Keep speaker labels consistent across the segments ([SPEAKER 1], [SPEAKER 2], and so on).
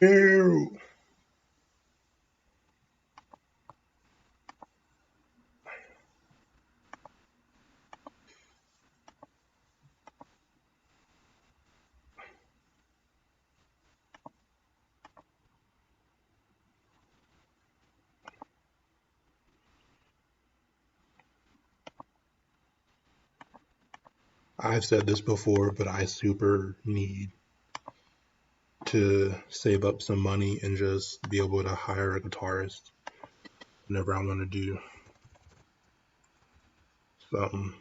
[SPEAKER 1] Ew. I've said this before, but I super need to save up some money and just be able to hire a guitarist whenever I want to do something.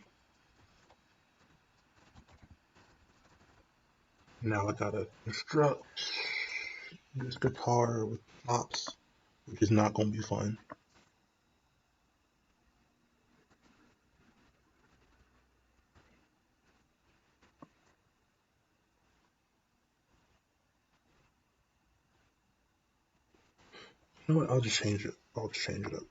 [SPEAKER 1] Now I gotta construct this guitar with pops, which is not gonna be fun. You know what? I'll just change it. I'll just change it up.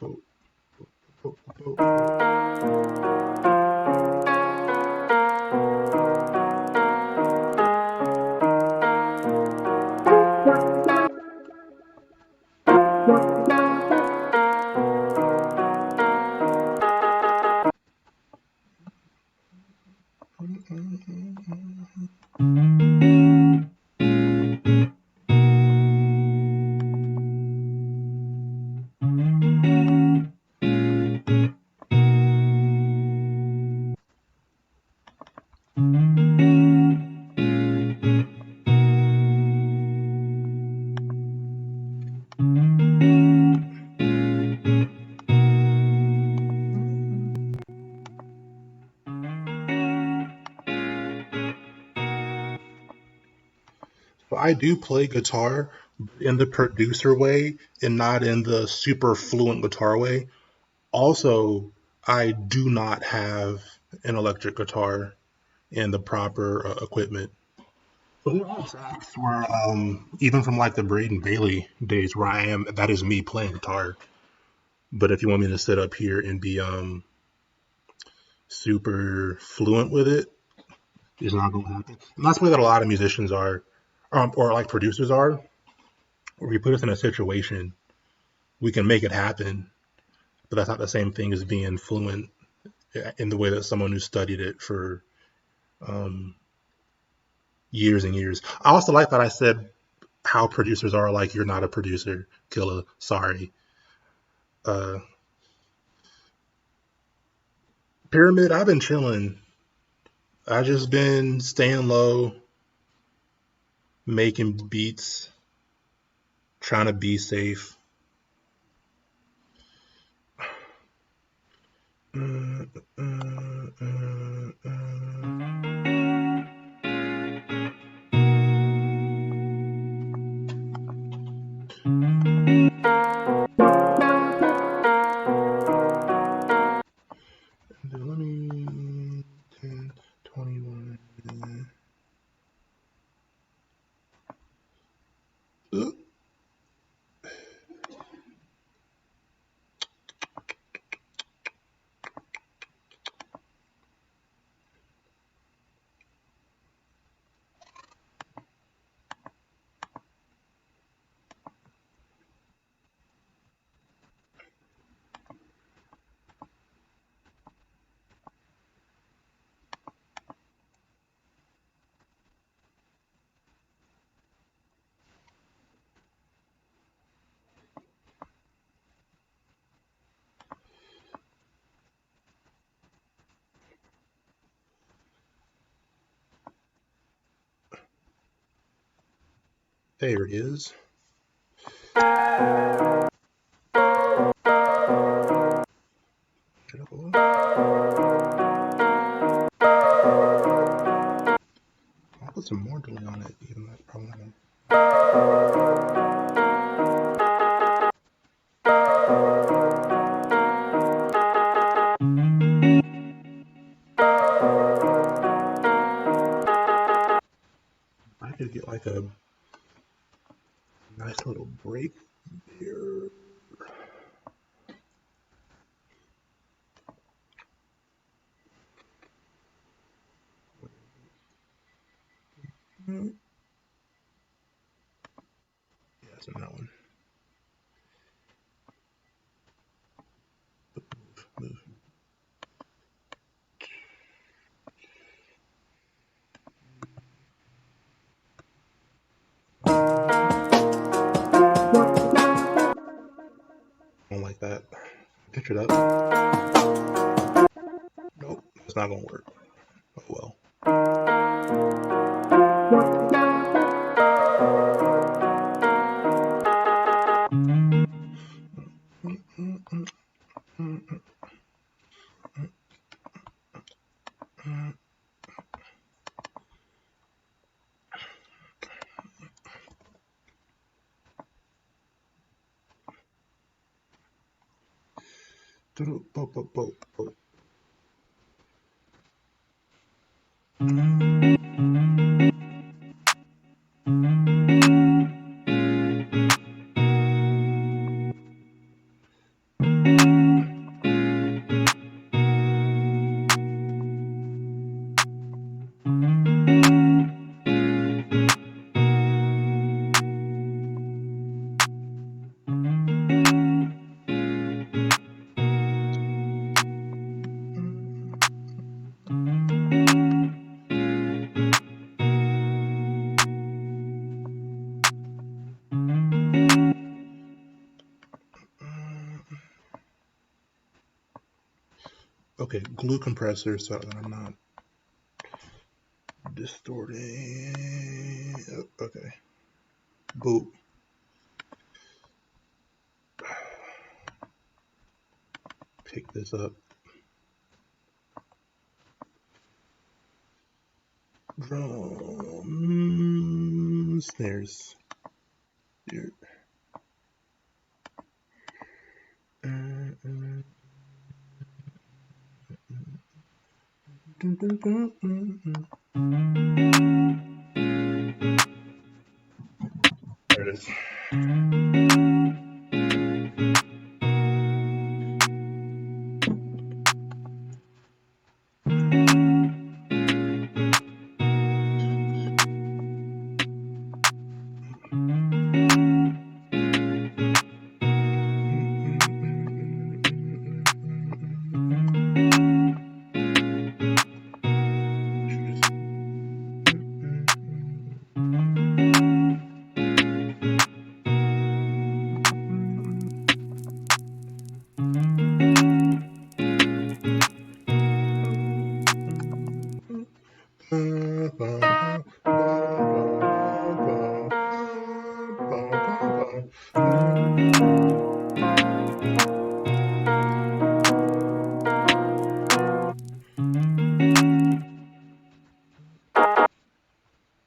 [SPEAKER 1] Boop, boop, boop, boop. So I do play guitar in the producer way and not in the super fluent guitar way. Also, I do not have an electric guitar and the proper equipment. So there are tracks where, even from like the Braden Bailey days where I am, that is me playing guitar. But if you want me to sit up here and be super fluent with it, it's not going to happen. And that's the way that a lot of musicians are, or like producers are. Where we put us in a situation, we can make it happen, but that's not the same thing as being fluent in the way that someone who studied it for um, years and years. I also like that I said how producers are like you're not a producer, Killa. Sorry. Uh, Pyramid, I've been chilling. I just been staying low, making beats, trying to be safe. Uh, uh, uh, Let me 10, 21. There it is. I'll put some more delay on it, even though that's probably not gonna. I could get like a nice little break here. Yeah, it's in that one. Move. I don't like that. Picture that. Nope, it's not gonna work. Oh well. Okay, glue compressor so that I'm not distorting. Okay, boop. Pick this up. Drum snares. Here. There it is.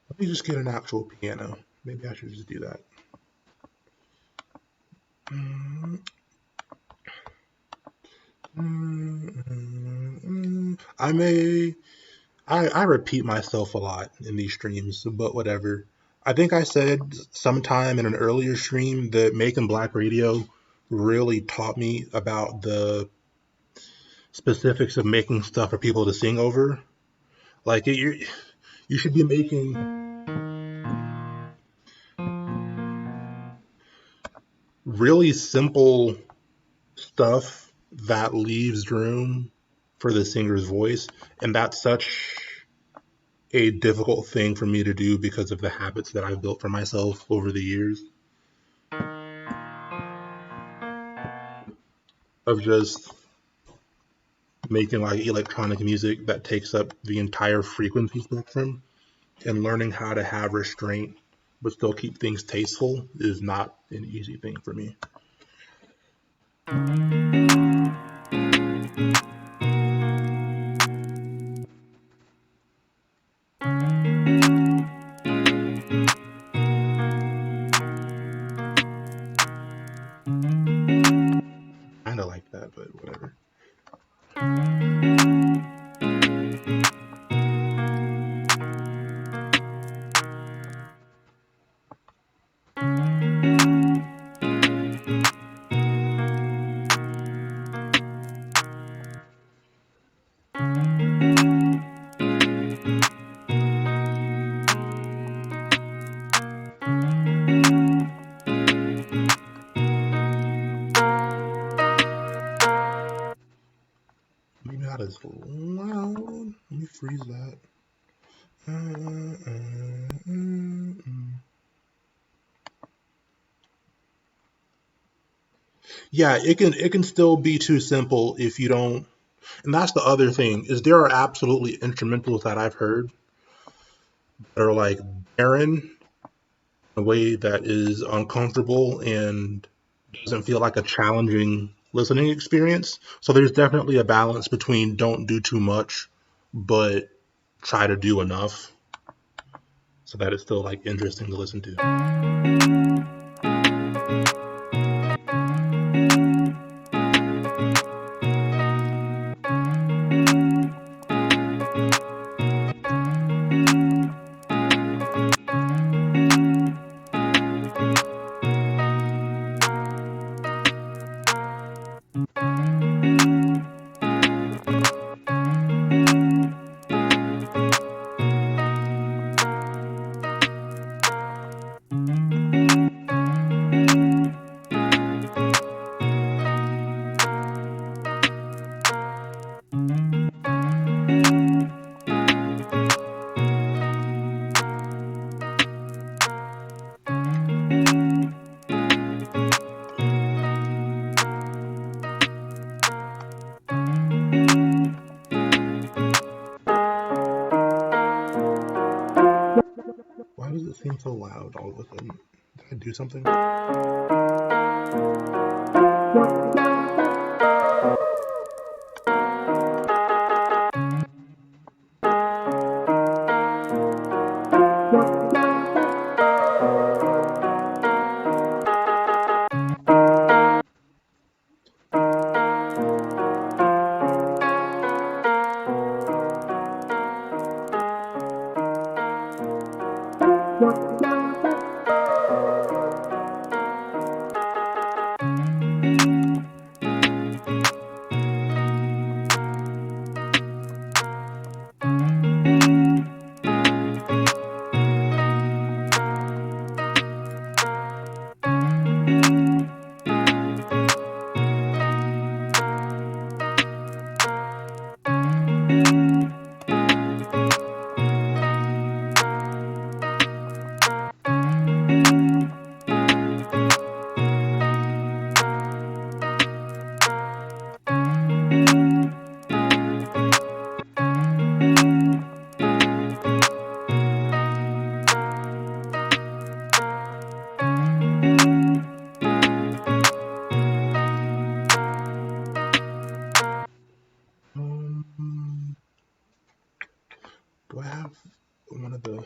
[SPEAKER 1] Let me just get an actual piano. Maybe I should just do that. I repeat myself a lot in these streams, but whatever. I think I said sometime in an earlier stream that Making Black Radio really taught me about the specifics of making stuff for people to sing over. Like you should be making really simple stuff that leaves room for the singer's voice, and that's such a difficult thing for me to do because of the habits that I've built for myself over the years of just making like electronic music that takes up the entire frequency spectrum, and learning how to have restraint but still keep things tasteful is not an easy thing for me. Kind of like that, but whatever. Maybe not as loud. Let me freeze that. Yeah, it can still be too simple if you don't. And that's the other thing is there are absolutely instrumentals that I've heard that are like barren in a way that is uncomfortable and doesn't feel like a challenging listening experience. So there's definitely a balance between don't do too much, but try to do enough so that it's still like interesting to listen to. sound so loud all of a sudden? Did I do something? Do I have one of the...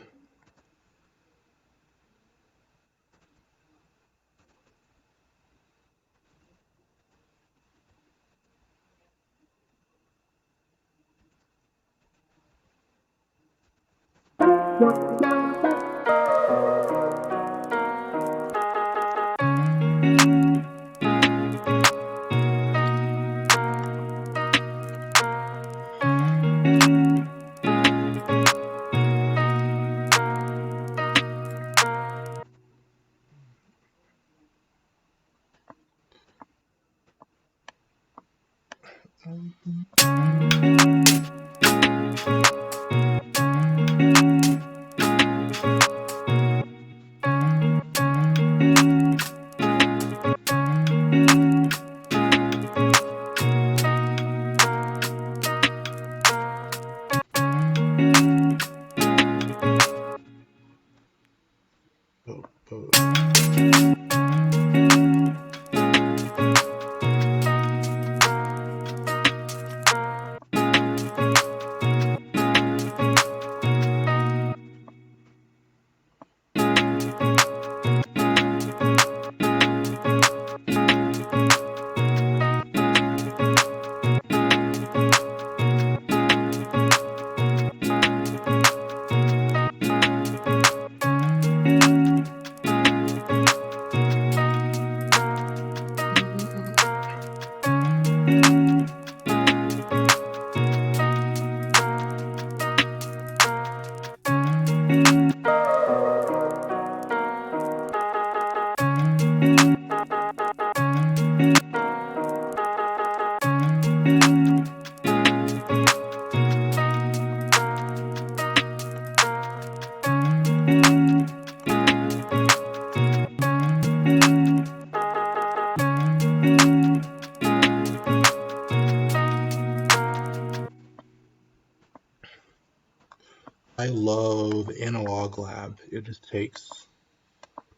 [SPEAKER 1] I love Analog Lab. It just takes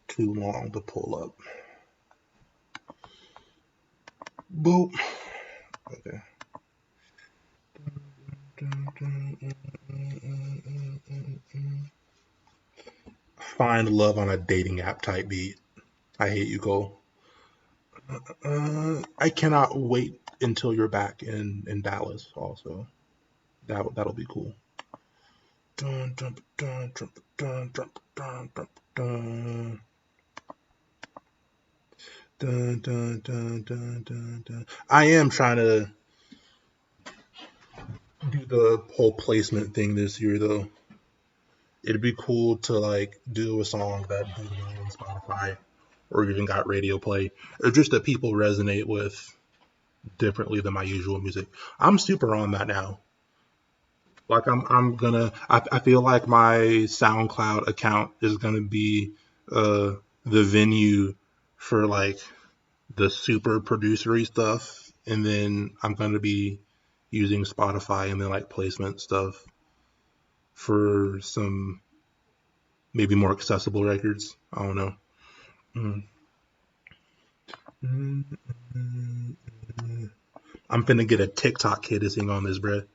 [SPEAKER 1] too long to pull up. Boop. Okay. Find love on a dating app type beat. I hate you, Cole. I cannot wait until you're back in Dallas. Also, that'll be cool. Dun, dun, dun, dun, dun, dun, dun, dun, dun. Dun, dun, dun, dun, dun, dun. I am trying to do the whole placement thing this year, though. It'd be cool to like do a song that did well on Spotify or even got radio play, or just that people resonate with differently than my usual music. I'm super on that now. Like I feel like my SoundCloud account is gonna be the venue for like the super producery stuff, and then I'm gonna be using Spotify and then like placement stuff for some maybe more accessible records. I don't know. Mm. Mm, mm, mm. I'm finna get a TikTok kid to sing on this, bruh.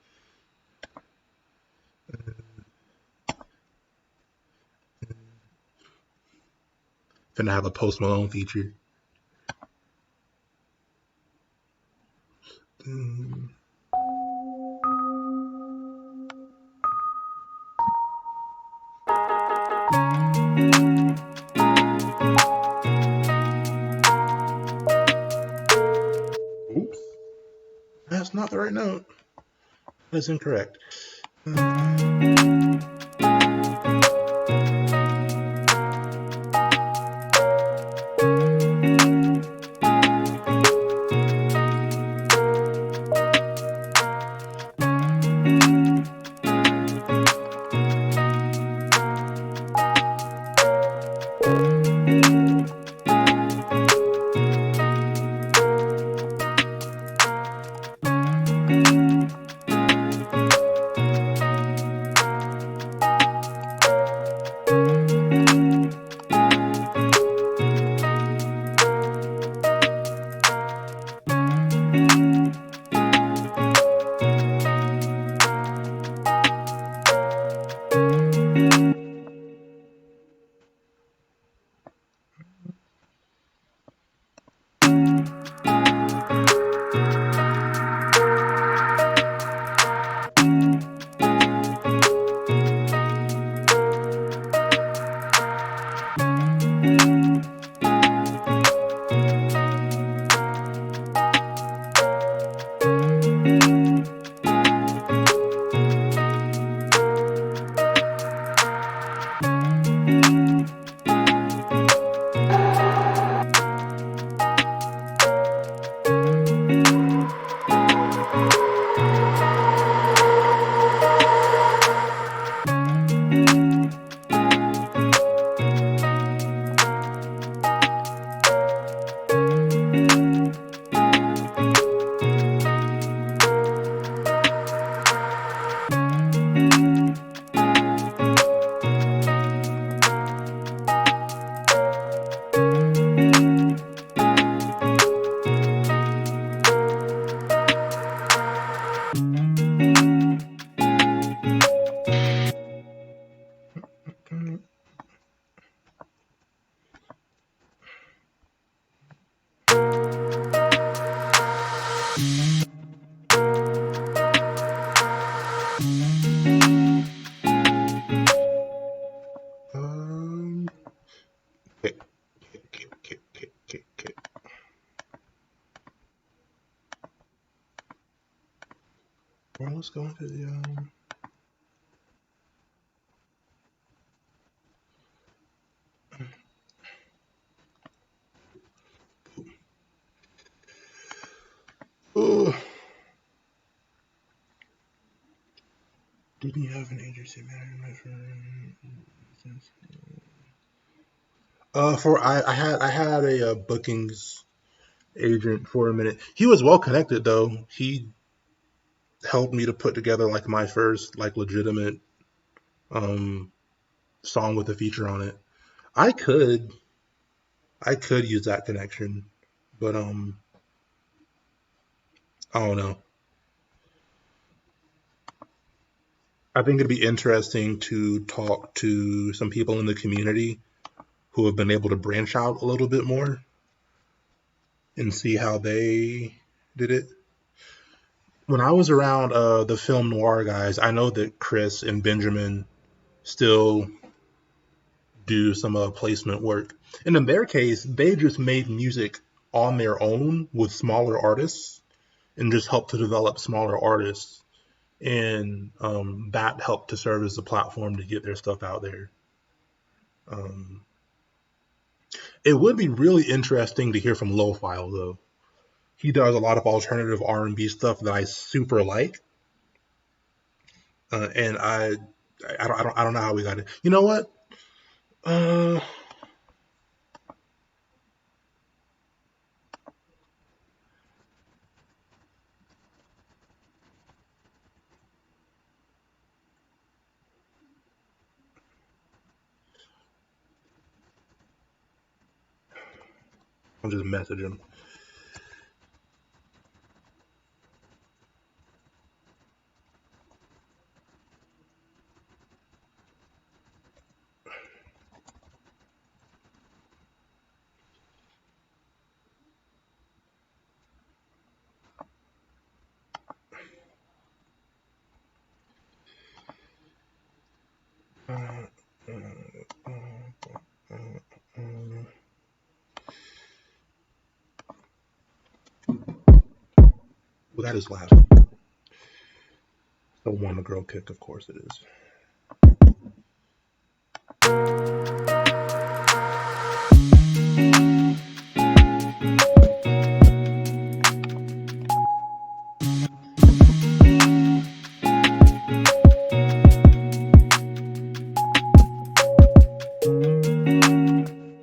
[SPEAKER 1] Finna have a Post Malone feature. Mm. Oops, that's not the right note. That's incorrect. Um, okay, okay. Well, let's go into the Oh, didn't you have an agency manager? I had a bookings agent for a minute. He was well connected though. He helped me to put together like my first like legitimate um song with a feature on it. I could I could use that connection, but I don't know. I think it'd be interesting to talk to some people in the community who have been able to branch out a little bit more and see how they did it. When I was around the film noir guys, I know that Chris and Benjamin still do some placement work. And in their case, they just made music on their own with smaller artists and just helped to develop smaller artists. And that helped to serve as a platform to get their stuff out there. Um, it would be really interesting to hear from Low File though. He does a lot of alternative R&B stuff that I super like, and I don't know how we got it. You know what? Uh, I'll just message him. Well, that is loud. So one the girl kick, of course it is.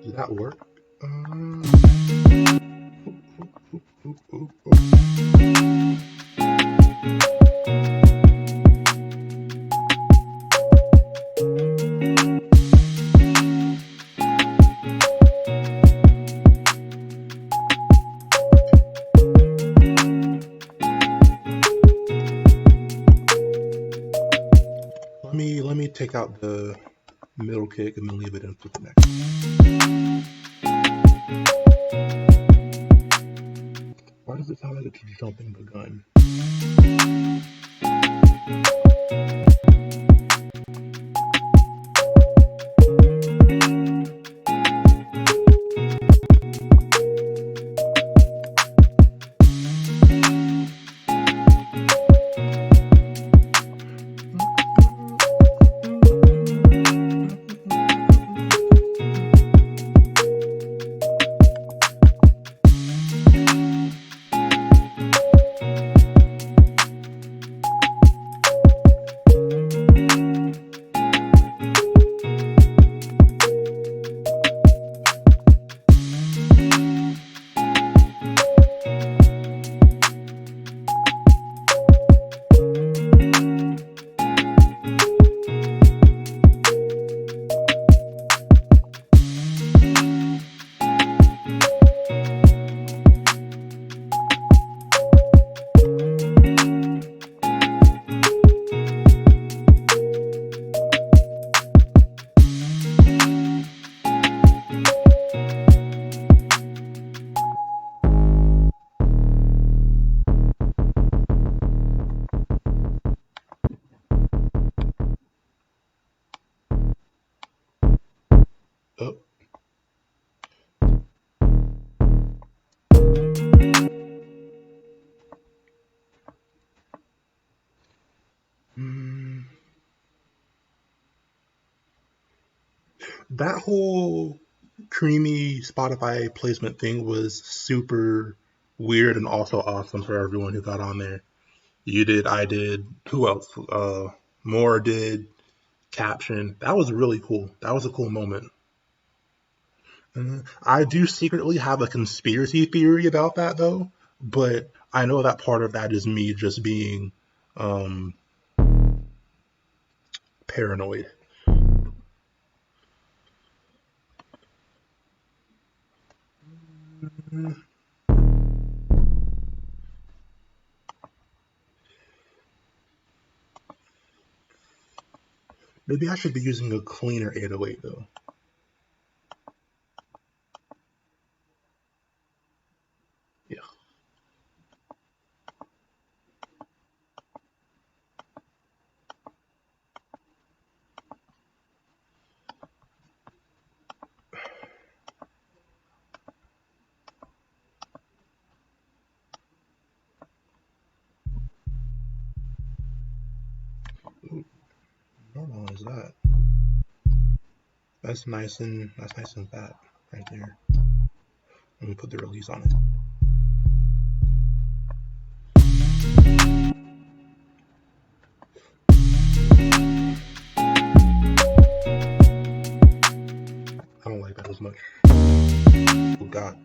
[SPEAKER 1] Does that work? Let me take out the middle kick and then leave it in for the next. Why does it sound like it's jumping the gun? Oh. That whole creamy Spotify placement thing was super weird and also awesome for everyone who got on there. You did, I did, who else? More did, caption. That was really cool. That was a cool moment. I do secretly have a conspiracy theory about that though, but I know that part of that is me just being um, paranoid. Maybe I should be using a cleaner 808 though. Yeah. How long is that? That's nice and fat right there. Let me put the release on it. I don't like that as much. Oh God.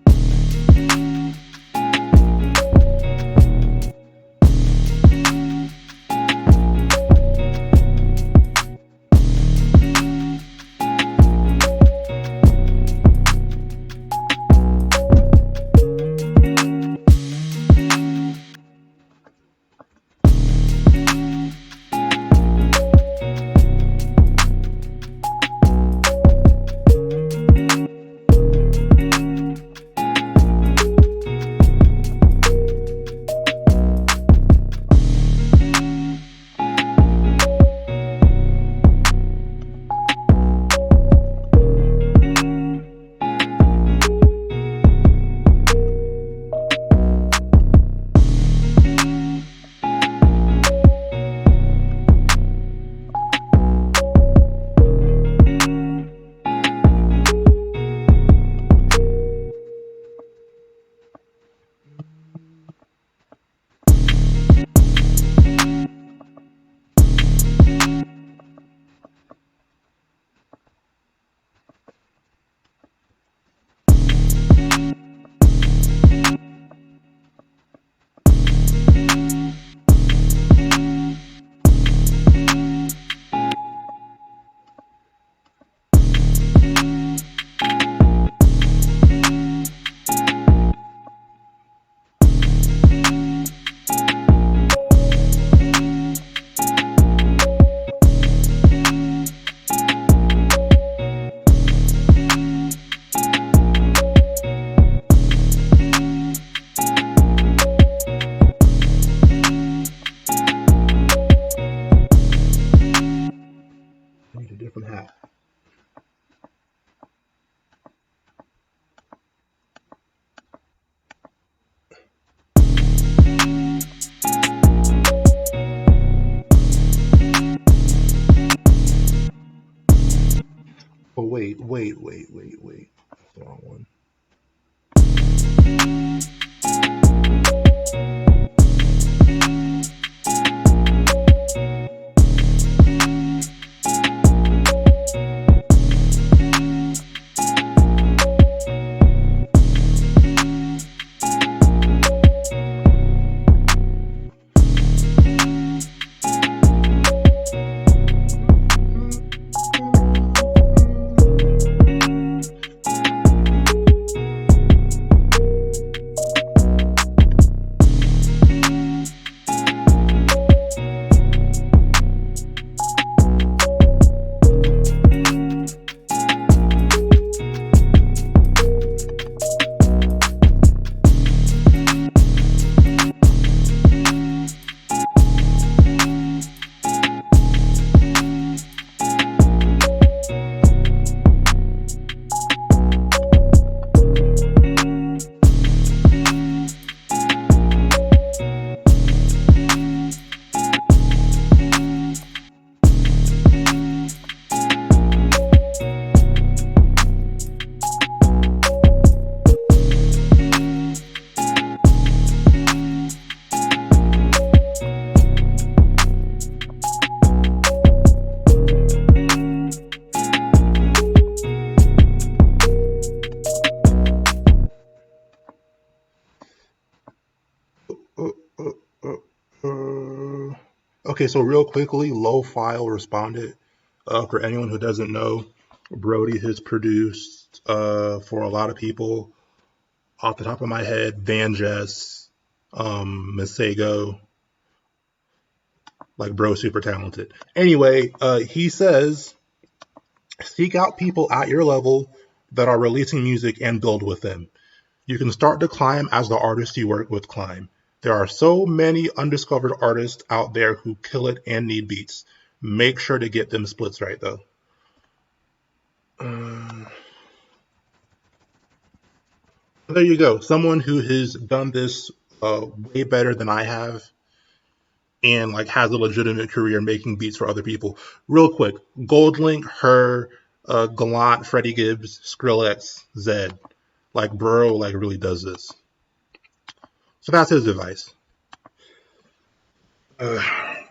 [SPEAKER 1] wait. That's the wrong one. Uh, uh, okay, so real quickly, Low File responded. For anyone who doesn't know, Brody has produced for a lot of people. Off the top of my head, Van Jess, Masego, like bro, super talented. Anyway, he says seek out people at your level that are releasing music and build with them. You can start to climb as the artists you work with climb. There are so many undiscovered artists out there who kill it and need beats. Make sure to get them splits right though. There you go. Someone who has done this way better than I have and like has a legitimate career making beats for other people. Real quick, Goldlink, Her, Gallant, Freddie Gibbs, Skrillex, Zed. Like bro, like really does this. So that's his advice. I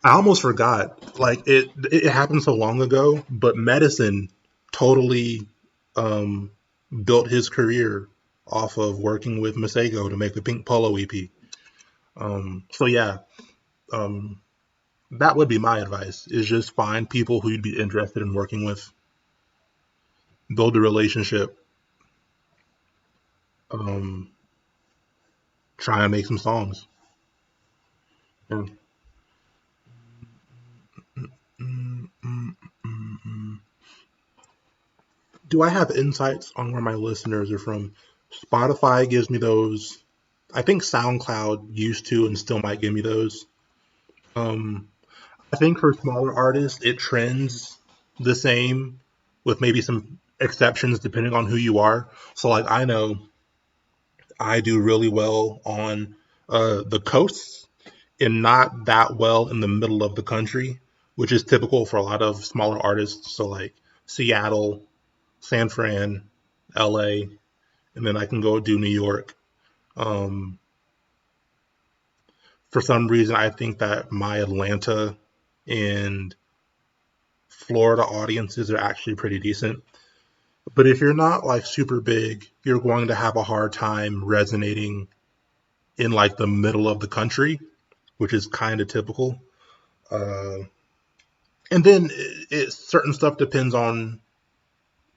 [SPEAKER 1] almost forgot. Like it happened so long ago, but Medicine totally um, built his career off of working with Masego to make the Pink Polo EP. So yeah, um, that would be my advice: is just find people who you'd be interested in working with, build a relationship, um, try and make some songs. Yeah. Do I have insights on where my listeners are from? Spotify gives me those. I think SoundCloud used to and still might give me those. Um, I think for smaller artists, it trends the same with maybe some exceptions depending on who you are. So, like, I know I do really well on the coasts and not that well in the middle of the country, which is typical for a lot of smaller artists. So, like, Seattle, San Fran, LA, and then I can go do New York. Um, for some reason, I think that my Atlanta and Florida audiences are actually pretty decent. But if you're not like super big, you're going to have a hard time resonating in like the middle of the country, which is kind of typical. Uh, and then certain stuff depends on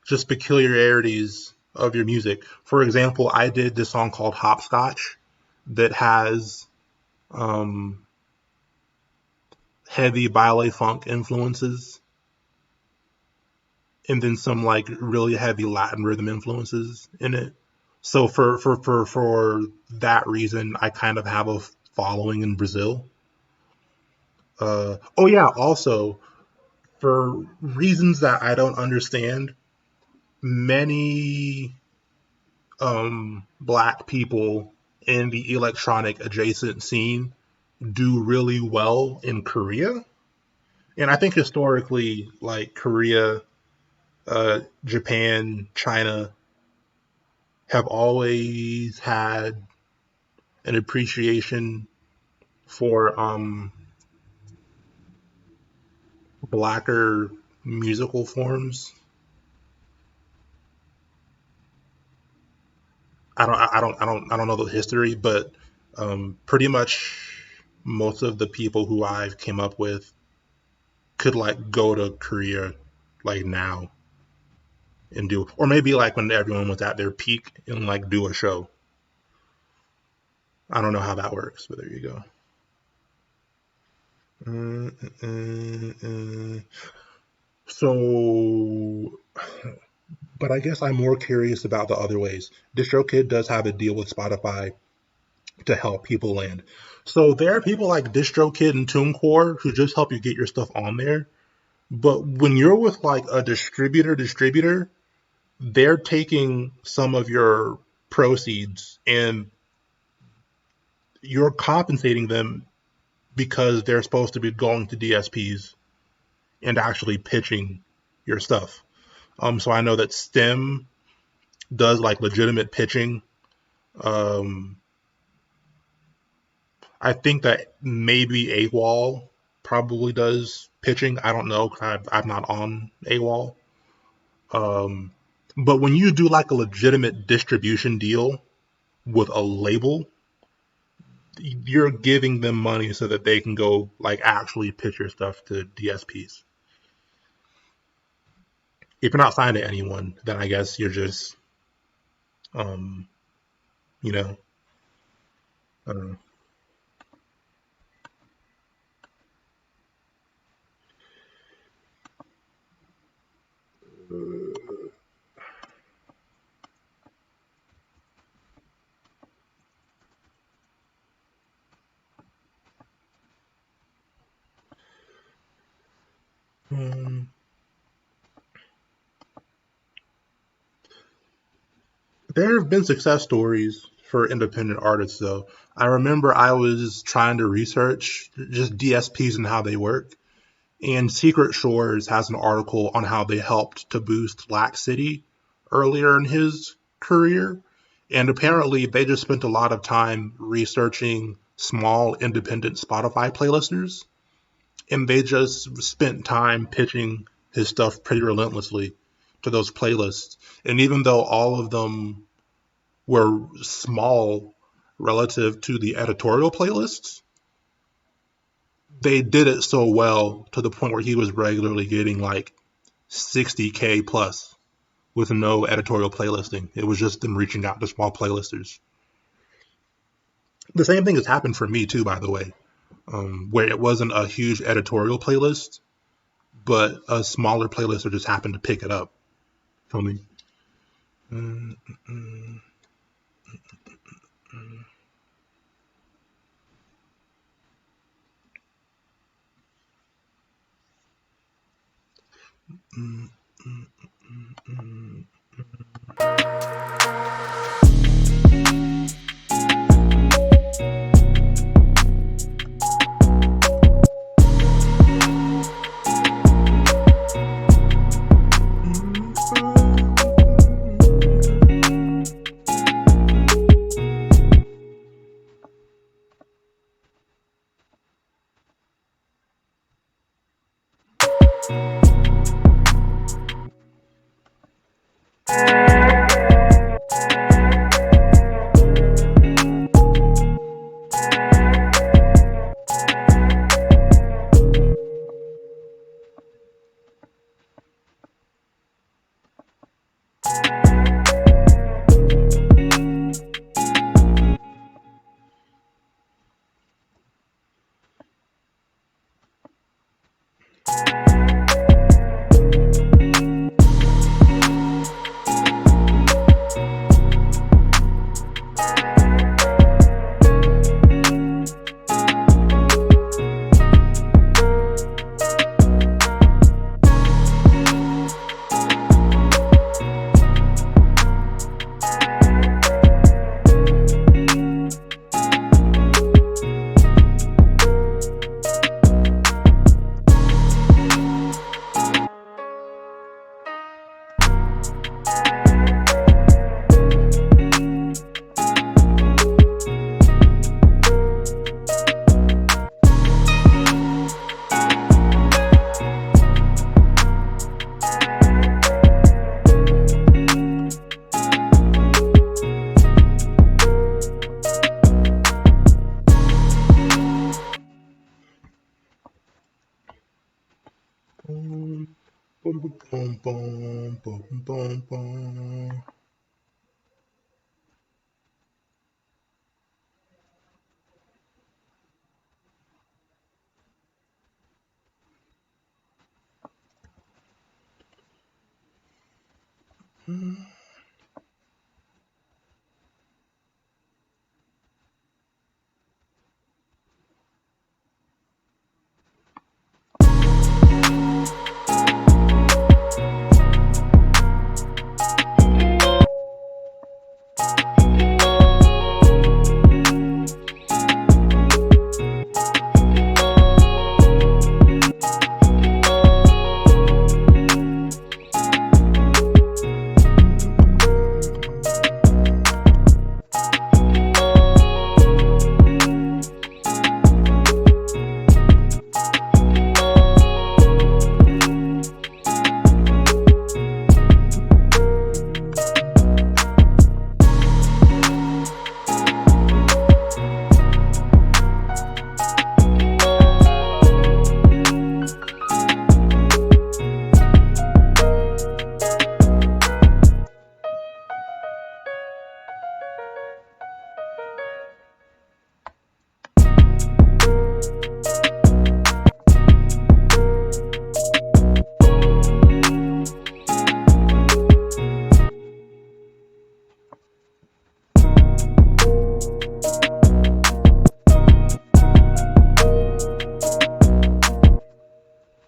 [SPEAKER 1] just peculiarities of your music. For example, I did this song called Hopscotch that has um, heavy ballet funk influences and then some like really heavy Latin rhythm influences in it. So for that reason, I kind of have a following in Brazil. Oh yeah, also for reasons that I don't understand, many black people in the electronic adjacent scene do really well in Korea. And I think historically, like Korea Japan, China have always had an appreciation for blacker musical forms. I don't know the history, but pretty much most of the people who I've came up with could like go to Korea like now and do, or maybe like when everyone was at their peak and like do a show. I don't know how that works, but there you go. Uh, uh, uh, so, but I guess I'm more curious about the other ways. DistroKid does have a deal with Spotify to help people land. So there are people like DistroKid and TuneCore who just help you get your stuff on there. But when you're with like a distributor, they're taking some of your proceeds and you're compensating them because they're supposed to be going to DSPs and actually pitching your stuff. So I know that STEM does like legitimate pitching. Um, I think that maybe AWOL probably does pitching. I don't know. I'm not on AWOL. Um, but when you do like a legitimate distribution deal with a label, you're giving them money so that they can go like actually pitch your stuff to DSPs. If you're not signed to anyone, then I guess you're just, um, you know, uh, um, there have been success stories for independent artists, though. I remember I was trying to research just DSPs and how they work, and Secret Shores has an article on how they helped to boost Lack City earlier in his career. And apparently, they just spent a lot of time researching small independent Spotify playlisters, and they just spent time pitching his stuff pretty relentlessly to those playlists. And even though all of them were small relative to the editorial playlists, they did it so well to the point where he was regularly getting like 60K plus with no editorial playlisting. It was just them reaching out to small playlisters. The same thing has happened for me too, by the way, where it wasn't a huge editorial playlist, but a smaller playlister just happened to pick it up. Feel me? Mm, mm, mm, mm, mm, mm. boom, boom, boom, boom, boom.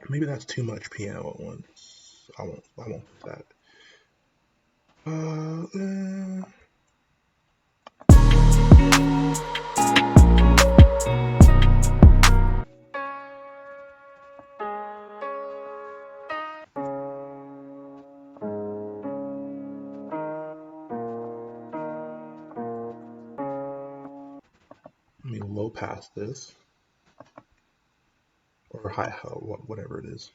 [SPEAKER 1] Maybe that's too much piano at once. I won't put that. Let me low pass this, or high, whatever it is.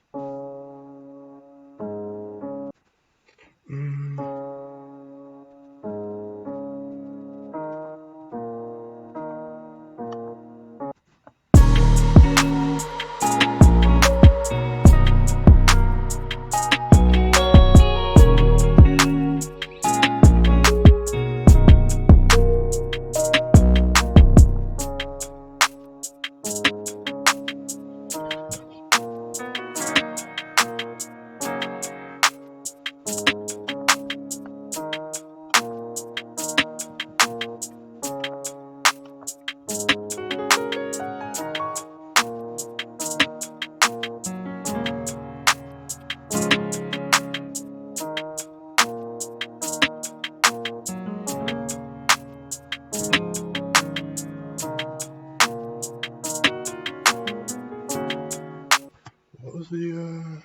[SPEAKER 1] What was the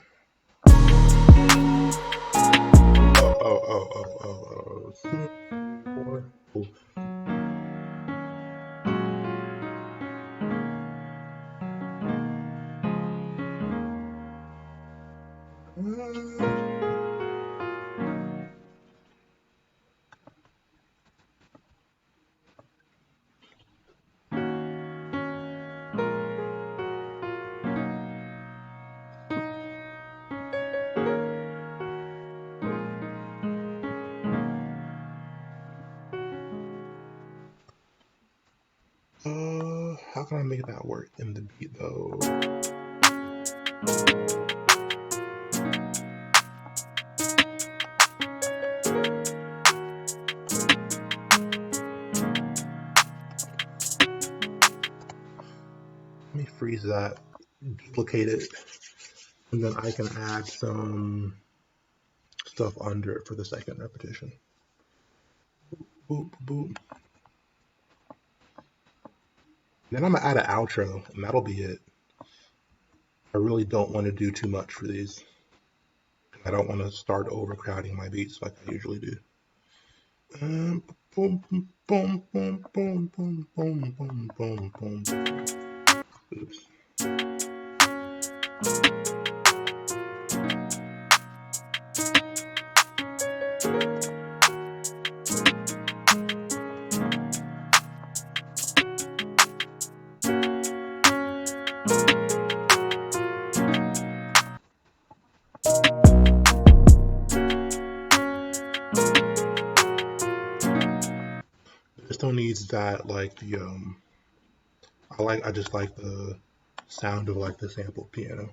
[SPEAKER 1] how can I make that work in the beat though? Let me freeze that, duplicate it, and then I can add some stuff under it for the second repetition. Boop, boop. Then I'm gonna add an outro, and that'll be it. I really don't want to do too much for these. I don't want to start overcrowding my beats like I usually do. Boom, boom, boom, boom, boom, boom, boom, boom, boom, boom. Oops. beats that like the I just like the sound of like the sampled piano.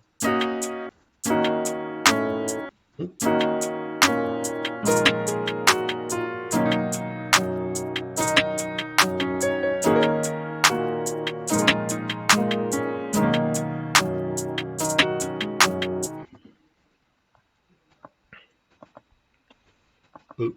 [SPEAKER 1] Oop.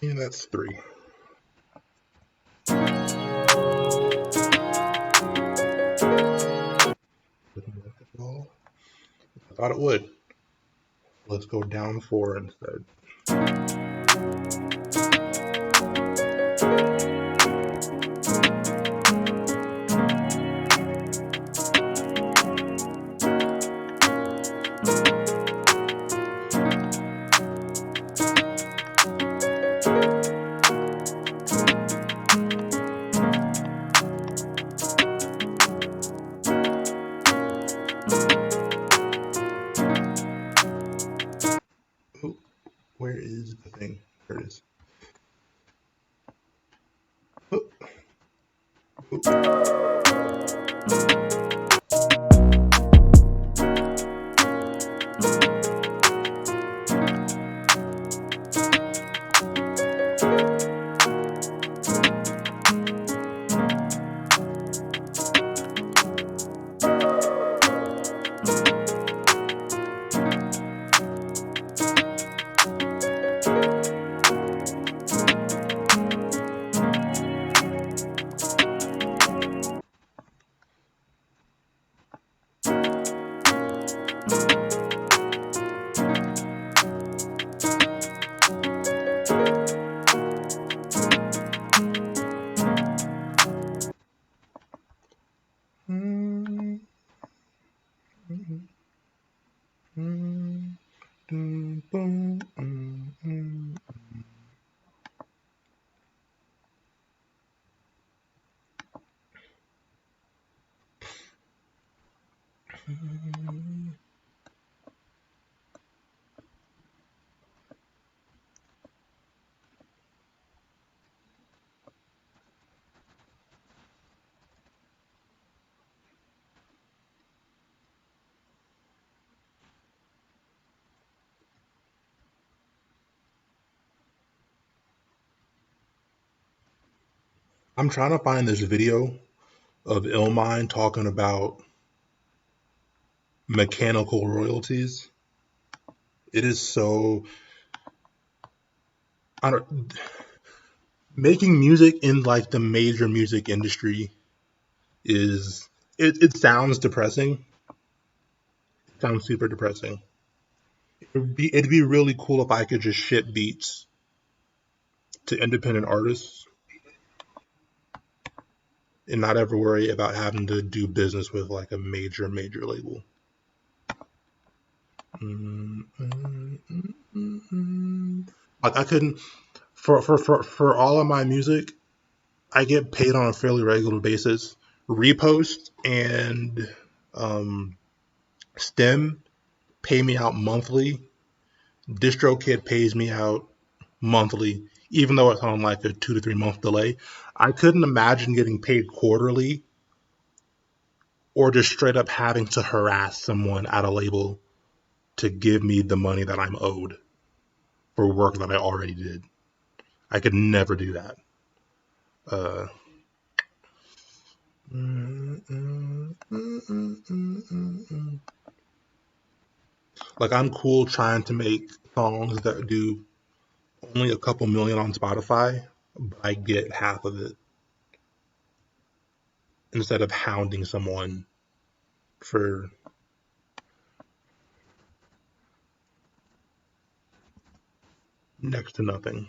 [SPEAKER 1] And that's 3. I thought it would. Let's go down 4 instead. Oh, where is the thing? There it is. Oh, oh. I'm trying to find this video of Illmind talking about mechanical royalties. It is so I don't making music in like the major music industry is it sounds depressing. It sounds super depressing. It'd be really cool if I could just ship beats to independent artists and not ever worry about having to do business with like a major label. Like I couldn't For all of my music, I get paid on a fairly regular basis. Repost and um, STEM pay me out monthly. DistroKid pays me out monthly, even though it's on like a 2 to 3 month delay. I couldn't imagine getting paid quarterly or just straight up having to harass someone at a label to give me the money that I'm owed for work that I already did. I could never do that. Uh, like I'm cool trying to make songs that do only a couple million on Spotify, but I get half of it instead of hounding someone for next to nothing.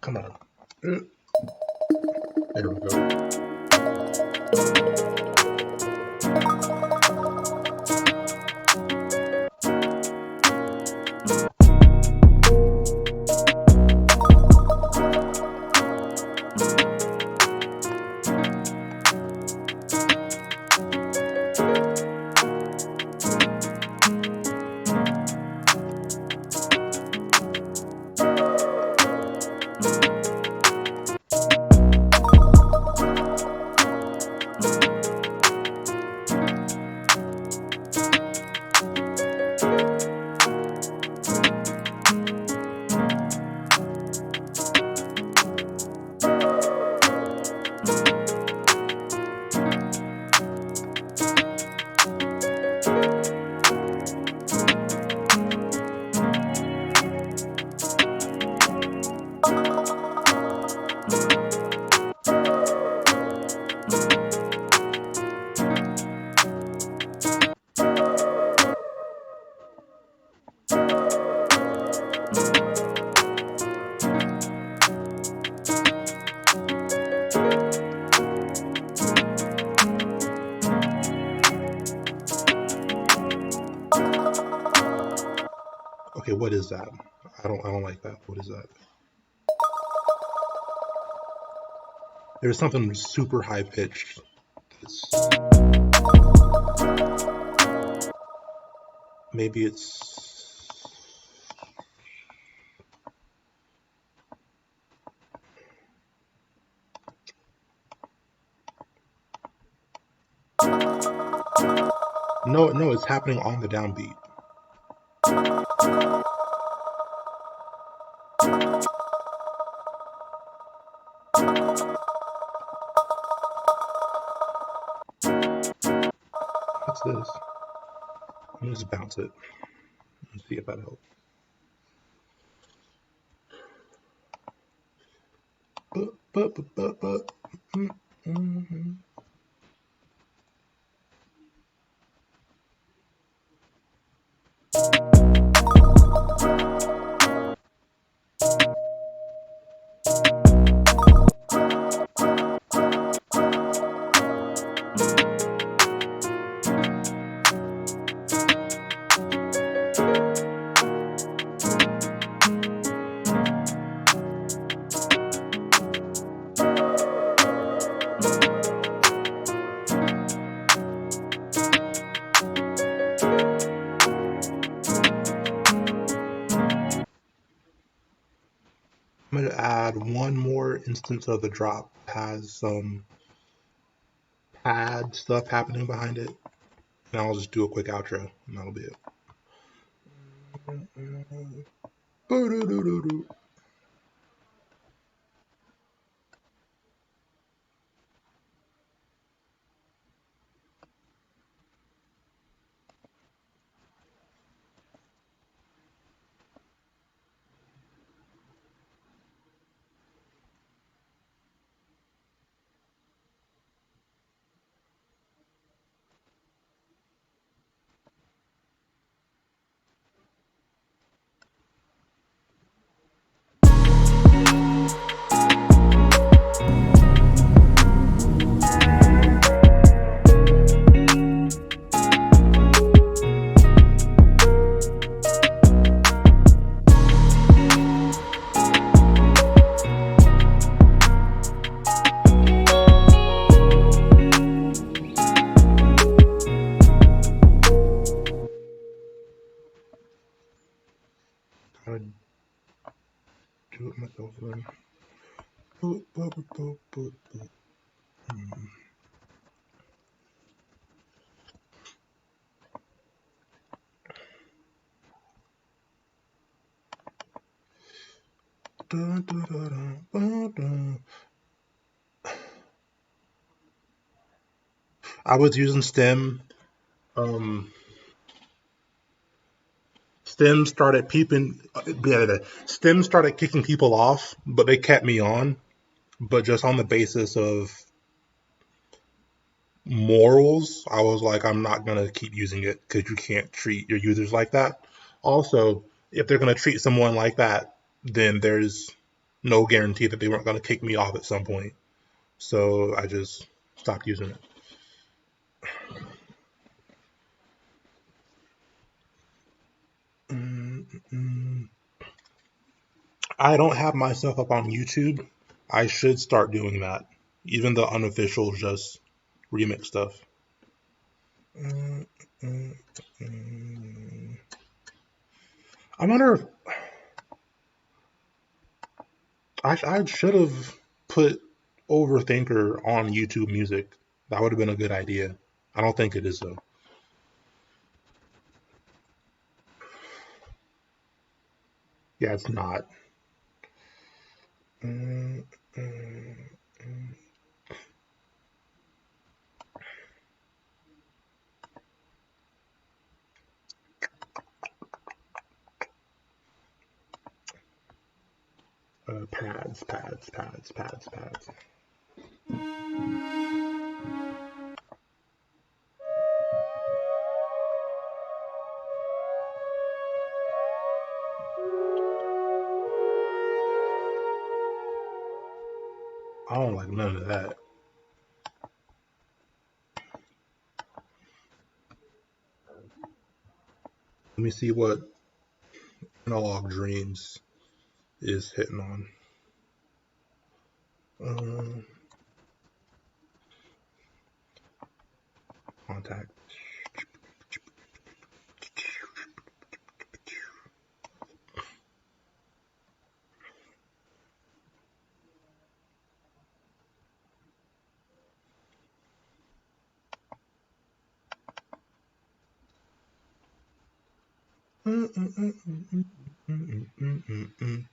[SPEAKER 1] Come on. There we go. Okay, what is that? I don't like that. What is that? There's something super high pitched. Maybe it's no, it's happening on the downbeat. What's this? I'm gonna just bounce it and see if that helps. Mm-hmm. I'm going to add one more instance of the drop. Has some pad stuff happening behind it. And I'll just do a quick outro, and that'll be it. I do it myself then. Boop, boop, boop, boop, boop. Dun, dun, dun, dun, dun. I was using Stem. Um, Stem started peeping. Stem started kicking people off, but they kept me on. But just on the basis of morals, I was like, I'm not gonna keep using it because you can't treat your users like that. Also, if they're gonna treat someone like that, then there's no guarantee that they weren't gonna kick me off at some point. So I just stopped using it. Mm-mm. I don't have myself up on YouTube. I should start doing that. Even the unofficial, just remix stuff. Mm, mm, mm. I wonder if I should have put Overthinker on YouTube Music. That would have been a good idea. I don't think it is though. Yeah, it's not. Mm, mm, mm. Pads. I don't like none of that. Let me see what Analog Dreams is hitting on. Um, Contact.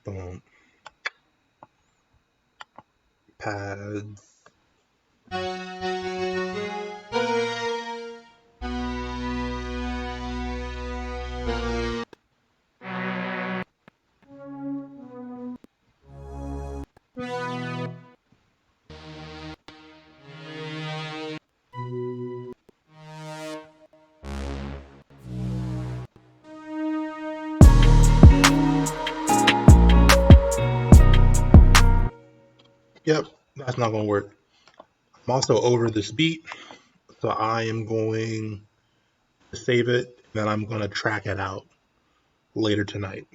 [SPEAKER 1] Boom. Pads. Yep, that's not gonna work. I'm also over this beat, so I am going to save it, and then I'm gonna track it out later tonight.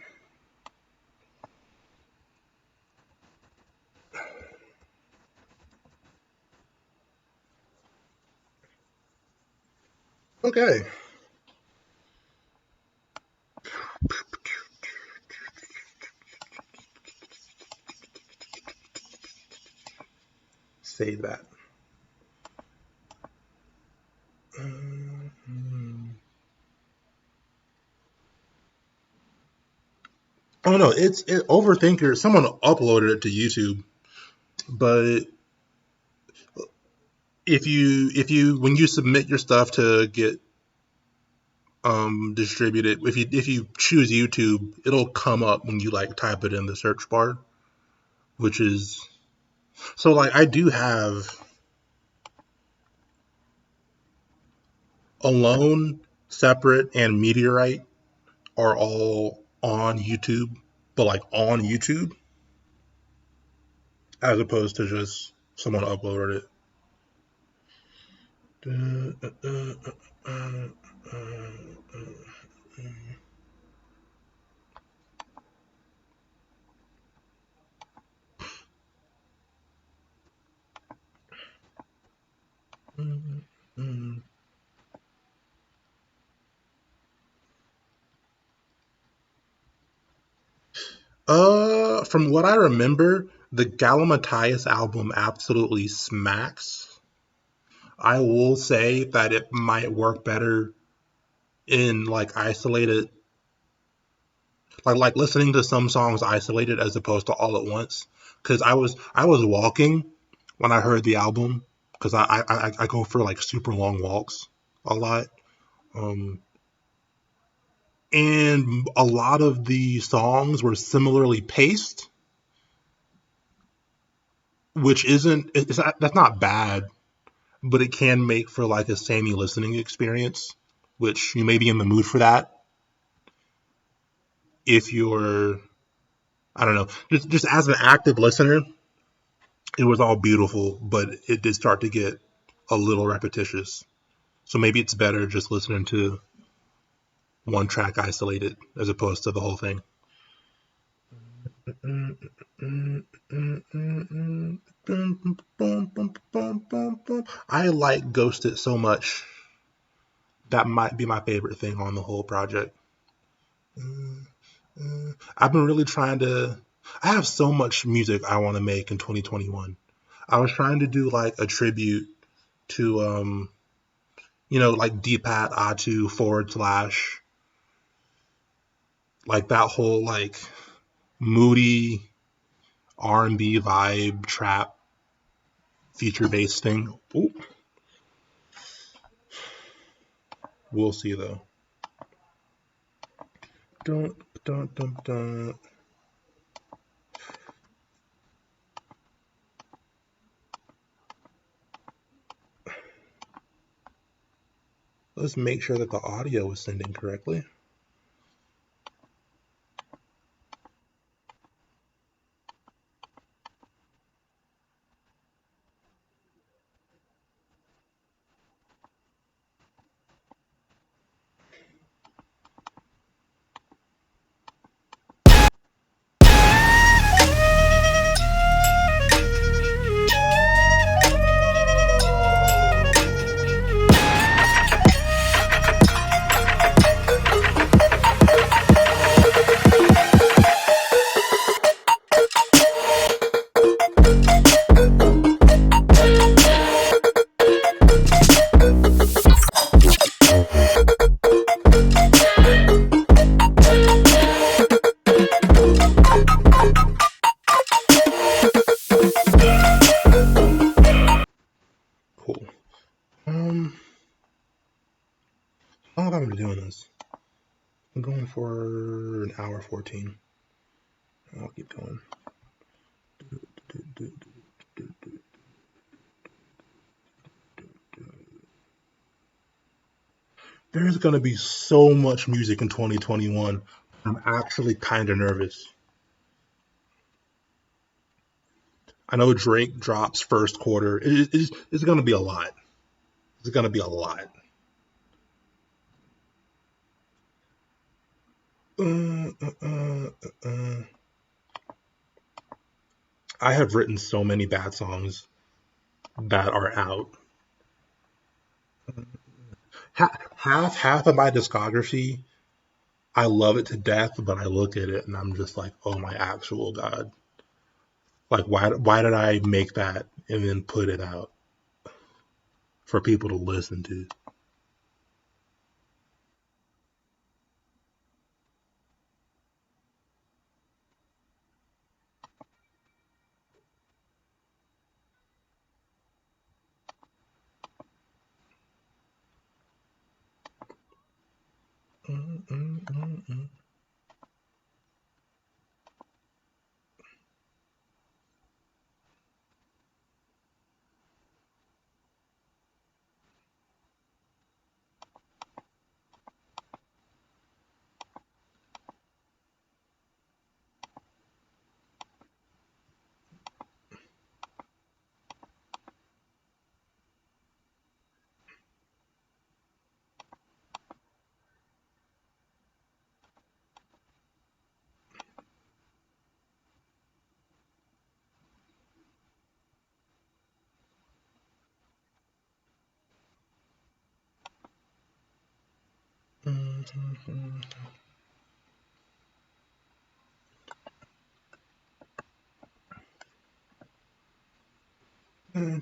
[SPEAKER 1] Okay. Save that. Oh no, it's Overthinker. Someone uploaded it to YouTube, but if you when you submit your stuff to get distributed, if you choose YouTube, it'll come up when you like type it in the search bar, which is so like I do have Alone, Separate, and Meteorite are all on YouTube, but like on YouTube, as opposed to just someone uploaded it. From what I remember, the Galimatias album absolutely smacks. I will say that it might work better in like isolated, like listening to some songs isolated as opposed to all at once. Because I was walking when I heard the album because I go for like super long walks a lot. Um, and a lot of the songs were similarly paced, which isn't it's not, that's not bad, but it can make for like a samey listening experience, which you may be in the mood for that if you're I don't know, just as an active listener, it was all beautiful, but it did start to get a little repetitious. So maybe it's better just listening to one track isolated as opposed to the whole thing. I like Ghosted so much. That might be my favorite thing on the whole project. I've been really trying to. I have so much music I want to make in 2021. I was trying to do like a tribute to, like Deepat Atu forward slash, like that whole like moody R&B vibe trap feature based thing. Ooh, we'll see though. Dun, dun, dun, dun. Let's make sure that the audio is sending correctly. Cool. How long have I been doing this? I'm going for an hour 14. I'll keep going. There's going to be so much music in 2021. I'm actually kind of nervous. I know Drake drops first quarter. It's going to be a lot. It's going to be a lot. I have written so many bad songs that are out. Half of my discography, I love it to death, but I look at it and I'm just like, oh my actual god! Like, why did I make that and then put it out for people to listen to?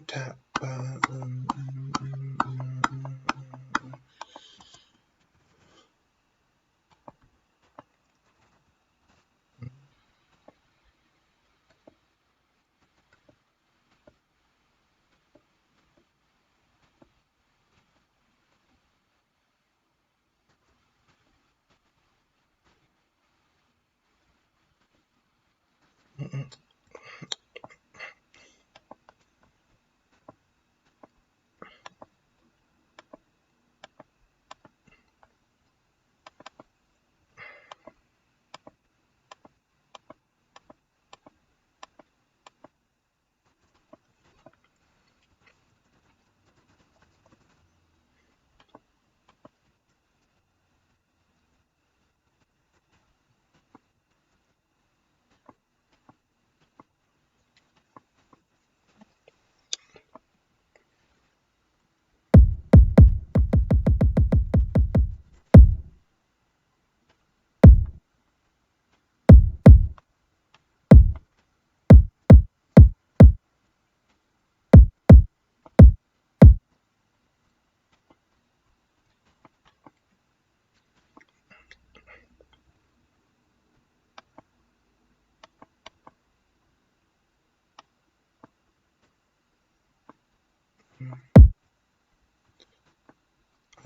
[SPEAKER 1] Tap.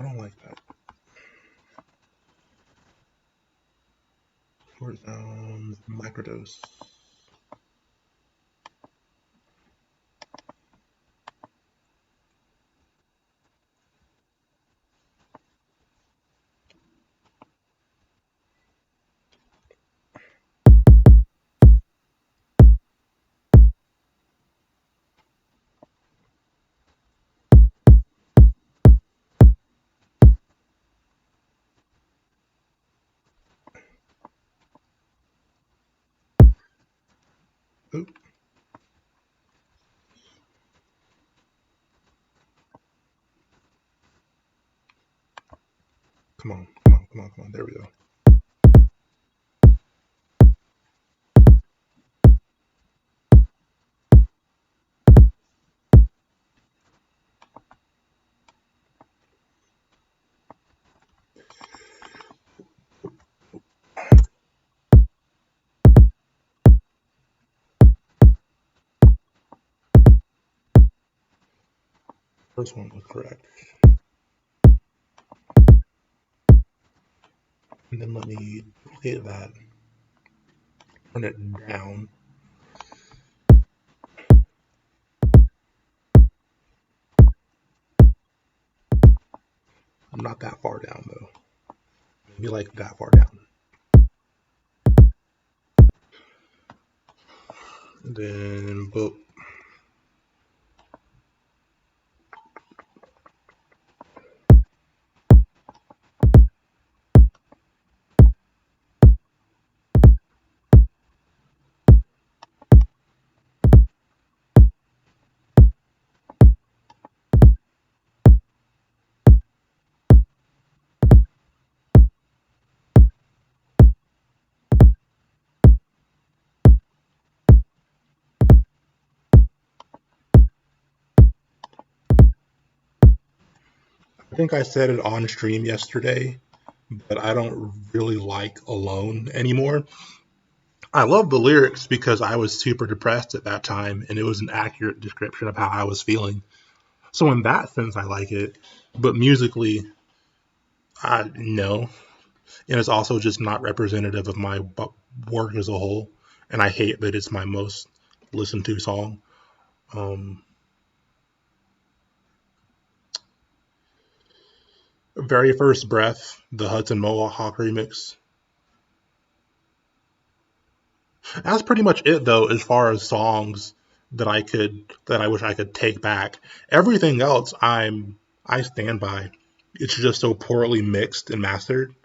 [SPEAKER 1] I don't like that. Chord sounds, microdose. Oop. Come on, come on, come on, come on. There we go. First one was correct. And then let me duplicate that, turn it down. I'm not that far down though. Maybe like that far down. And then boop. I think I said it on stream yesterday, but I don't really like Alone anymore. I love the lyrics because I was super depressed at that time and it was an accurate description of how I was feeling. So in that sense I like it, but musically I no. And it's also just not representative of my work as a whole, and I hate that it's my most listened to song. Um Very First Breath, the Hudson Mohawk remix. That's pretty much it though, as far as songs that I wish I could take back. Everything else I stand by. It's just so poorly mixed and mastered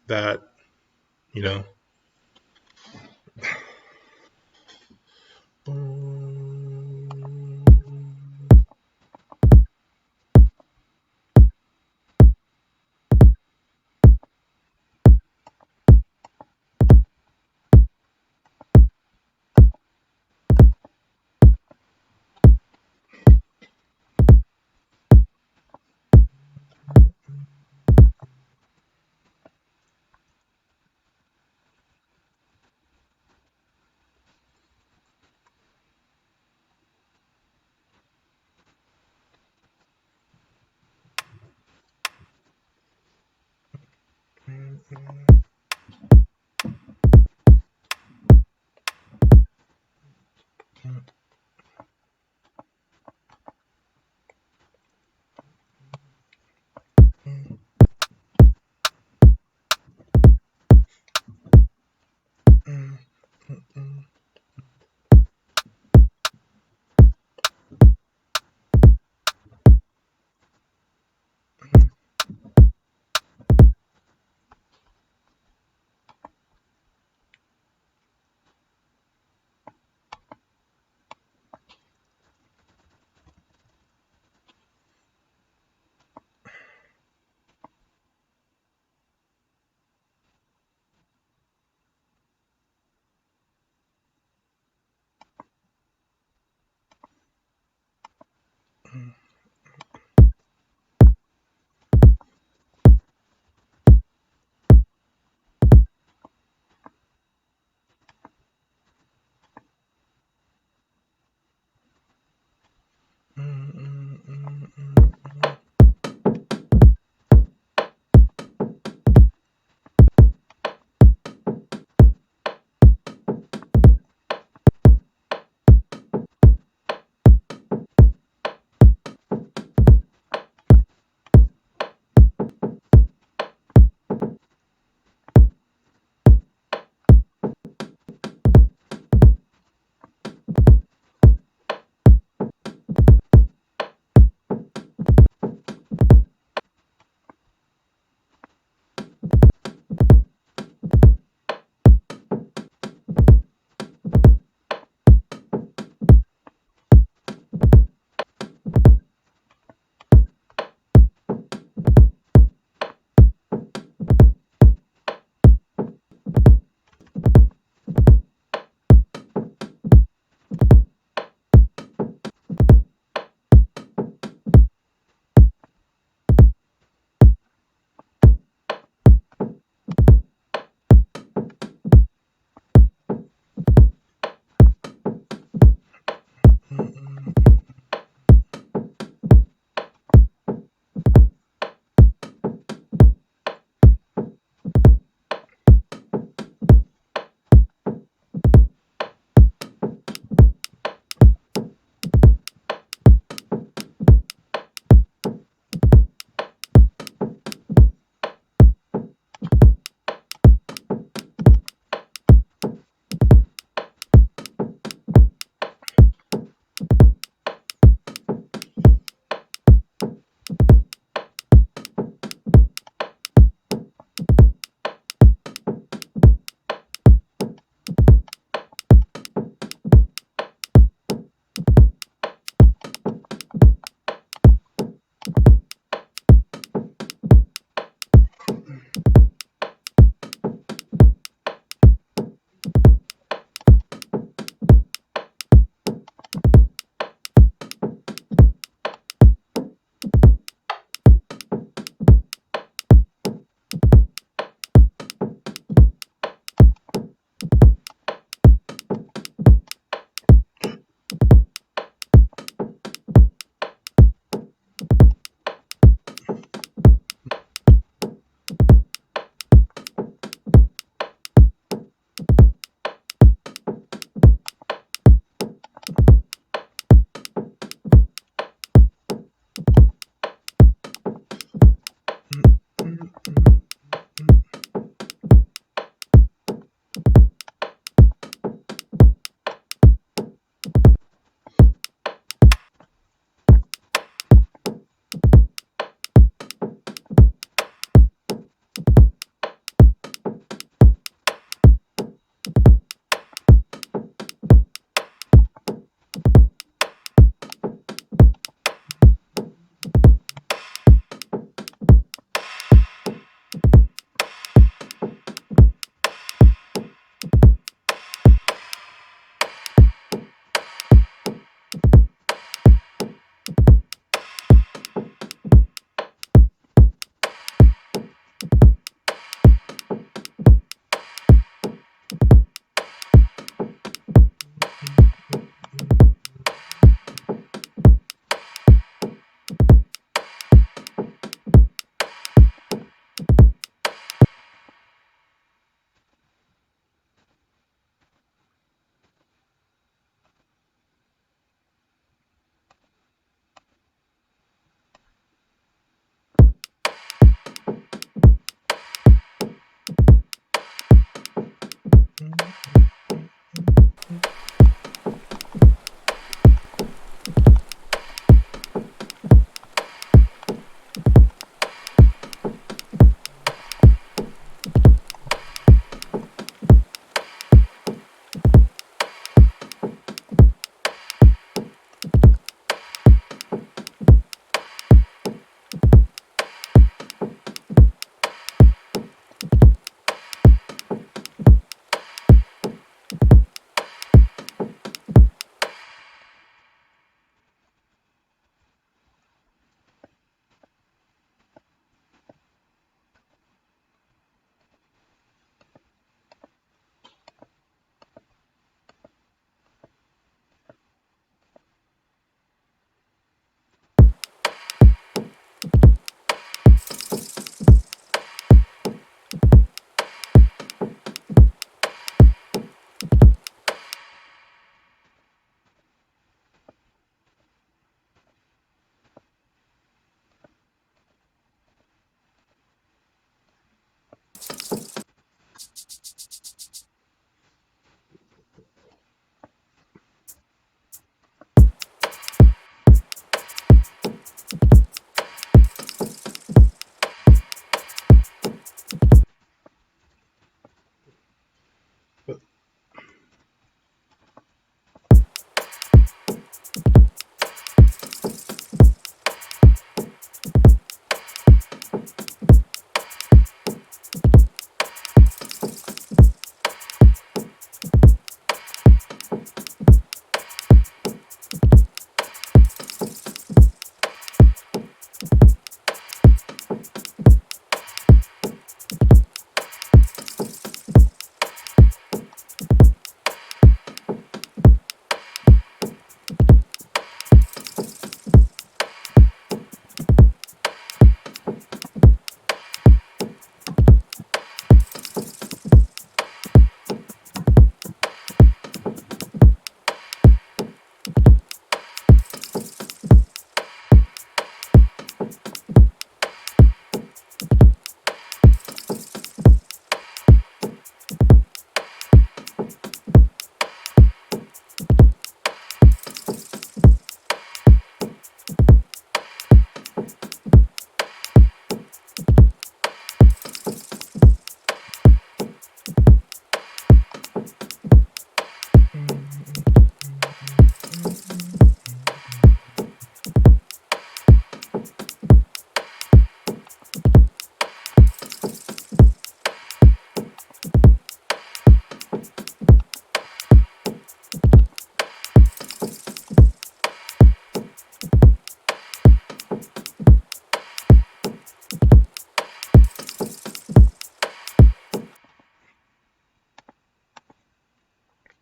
[SPEAKER 1] that, you know.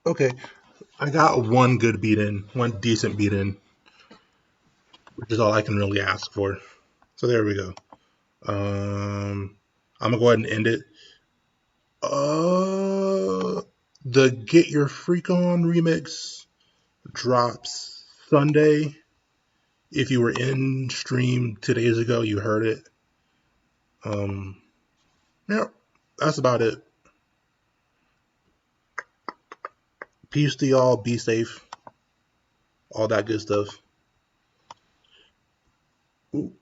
[SPEAKER 1] Okay, I got one good beat in, one decent beat in, which is all I can really ask for. So there we go. I'm gonna go ahead and end it. The Get Your Freak On remix drops Sunday. If you were in stream 2 days ago, you heard it. Yeah, that's about it. Peace to y'all. Be safe. All that good stuff. Ooh.